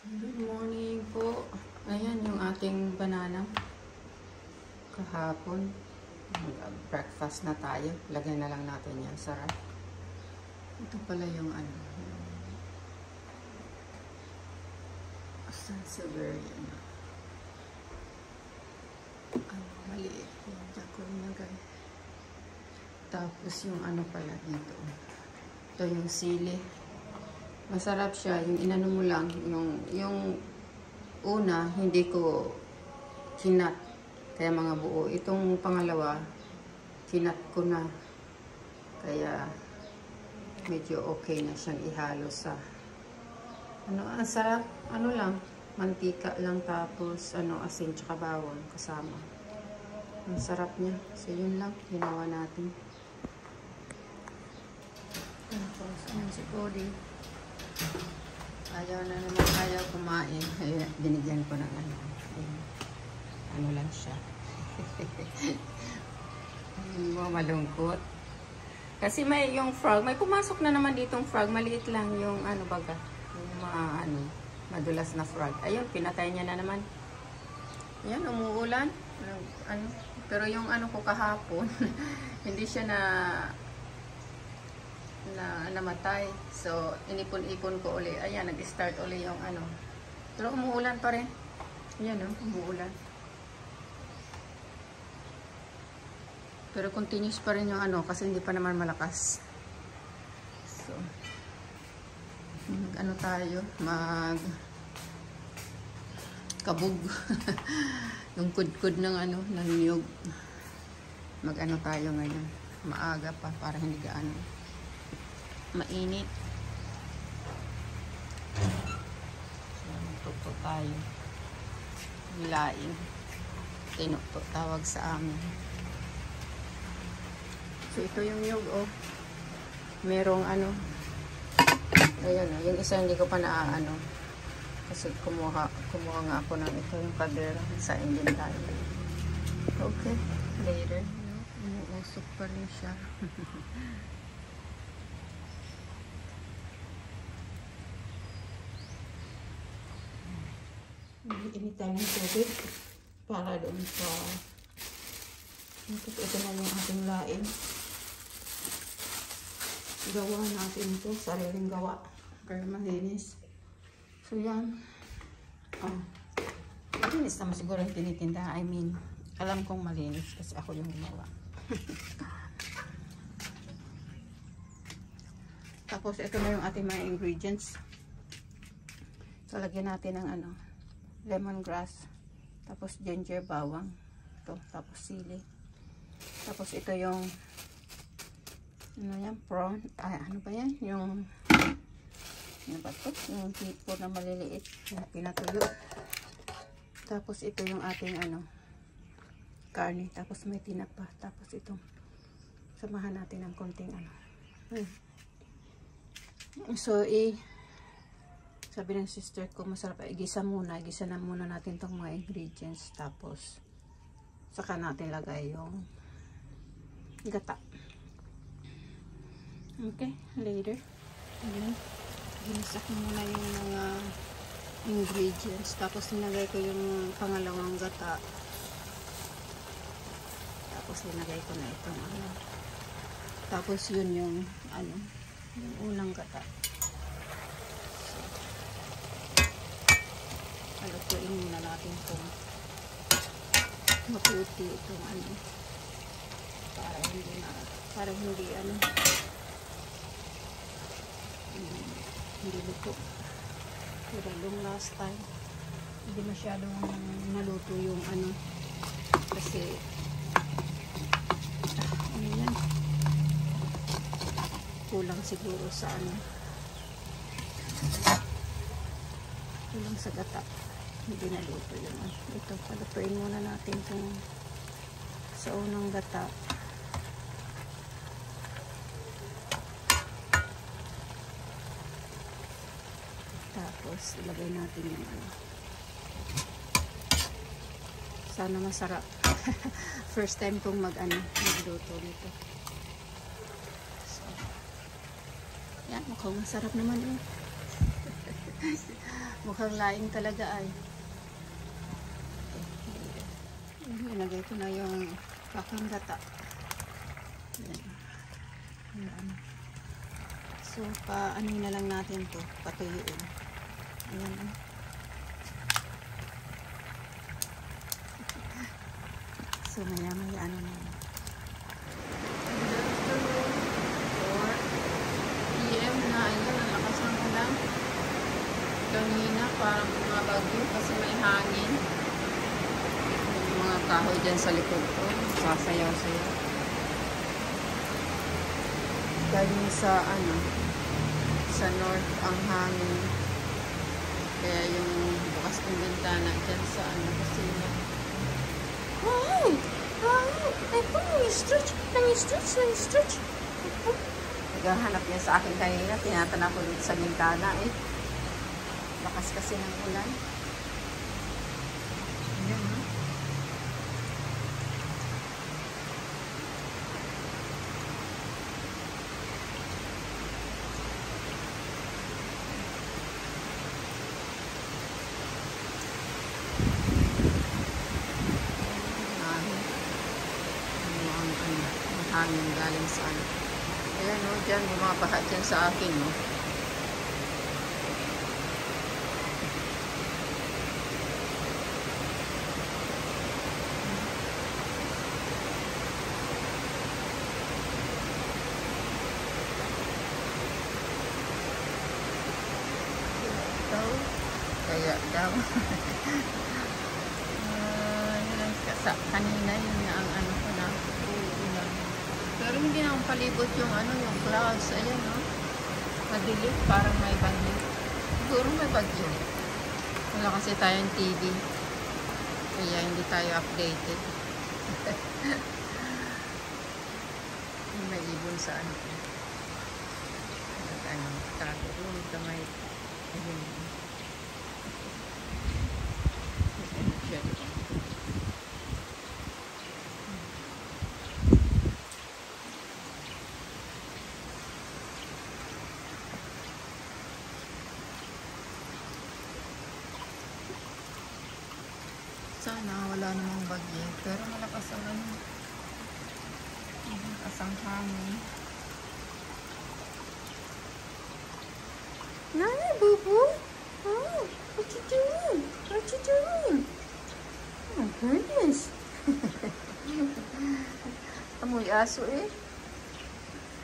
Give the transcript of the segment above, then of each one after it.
Good morning po. Ayan yung ating banana. Kahapon. Breakfast na tayo. Lagyan na lang natin yan. Sarap. Ito pala yung ano. Sansevieria na. Maliit. Yan. Diyan ko rinagay. Tapos yung ano pala dito. Ito yung sili. Masarap siya. Yung inano mo lang. Yung una, hindi ko kinat. Kaya mga buo. Itong pangalawa, kinat ko na. Kaya medyo okay na siyang ihalo sa ano. Ang sarap. Ano lang. Mantika lang tapos asin tsaka bawang kasama. Ang sarap niya. So yun lang. Ginawa natin. Tapos si Cody. Ayaw na naman, ayaw kumain. Ay, binigyan ko ng ano lang siya. Malungkot. Kasi may yung frog, may pumasok na naman ditong frog. Maliit lang yung baga. Yung mga madulas na frog. Ayun, pinatay niya na naman. Yan, umuulan. Pero yung ko kahapon, hindi siya namatay. So, inipon-ipon ko uli. Ayan, nag-start uli yung Pero umuulan pa rin. Ayan, umuulan. Pero continuous pa rin yung kasi hindi pa naman malakas. So, tayo, kabog. Yung kudkud ng ng niyog. Tayo ngayon. Maaga pa, para hindi gaano mainit. So, magtuto tayo. Hilain. Tinuto tawag sa amin. So, ito yung niyog, merong ayan, yung isa hindi ko pa kasi kumuha nga ako ng ito yung kadera sa engine tayo. Okay, later. Umuusok pa rin siya. Init tayo ng tubig para doon sa ito na yung ating laing. Gawa natin ito, sariling gawa para malinis. So yan, malinis naman siguro yung tinitinda. I mean, alam kong malinis kasi ako yung gumawa. Tapos ito na yung ating mga ingredients. So lagyan natin ng lemongrass, tapos ginger, bawang, ito, tapos sili, tapos ito yung yan, prawn, ano ba yan, yung ba ito? Yung tipo na maliliit yung pinatuyo. Tapos ito yung ating karne, tapos may tinapa, tapos itong samahan natin ng konting so sabi ng sister ko, masarap igisa muna. Igisa na muna natin itong mga ingredients. Tapos, saka natin lagay yung gata. Okay, later. Ayan. Ginisa ko muna yung mga ingredients. Tapos, nilagay ko yung pangalawang gata. Tapos, nilagay ko na itong Tapos, yun yung yung unang gata. Halutuin muna natin itong maputi itong para hindi hindi luto. Pero long last time hindi masyadong naluto yung kasi yan, kulang siguro sa kulang sa gata. Hindi naluto yun. Ito, palutuin muna natin itong sa unang gata. Tapos, ilagay natin yung sana masarap. First time kong magluto nito. So, yan, mukhang masarap naman yun. Mukhang laing talaga ay. Ilagay ko na yung aking gata. Ayan. Ayan. So, ano na lang natin to, patuyuin. Ayan. So, maya-maya ano na yun. Good afternoon. 4 PM na. Ayan, ang lakas ng ulan. Kanina, parang bumabagyo kasi may hangin. Yung mga kahoy dyan sa likod ko. Sasayaw-sayaw. Galing sa sa north ang hangin. Kaya yung bukas ng bintana dyan sa kusina. Wow! Wow! Ay po, nang-stretch! Nang-stretch! Naghahanap niya sa akin kanina. Tinatana ko dito sa bintana eh. Lakas kasi ng ulan. Ayan ha. Hangin galing sa ayan o, dyan bumabaha dyan sa akin o. Kaya daw kanina yun na ang ko na uulan. Pero hindi na akong palibot yung yung clouds. Ayan o. Madilim, parang may bagyo. Siguro may bagyo. Wala kasi tayong TV. Kaya hindi tayo updated. May ibon sa tago doon sa may sana wala namang bagyo, pero malakas ang malakas ang hangin. Nani, Bubu? Oh, what you doing? What you doing? Oh my goodness. Amoy aso eh.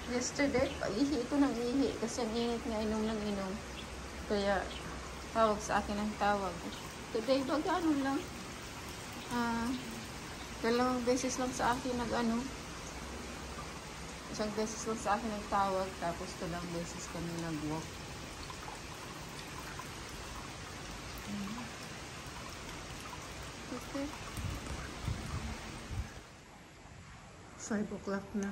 Yesterday, paihi ito ng ihi kasi ang init nga inom ng inom. Kaya tawag sa akin ang tawag. Today, ano lang. 2 beses lang sa akin isang beses lang sa akin nagtawag, tapos 2 beses kami nag-walk. Okay. 5 o'clock na.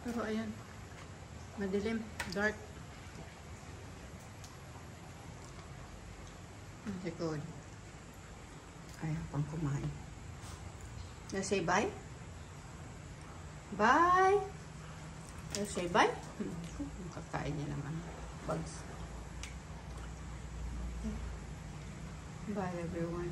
Pero ayan, madilim, dark. Likod. Ayaw pang kumain. You say bye? Bye! You say bye? Kakain niya naman. Bugs. Bye everyone.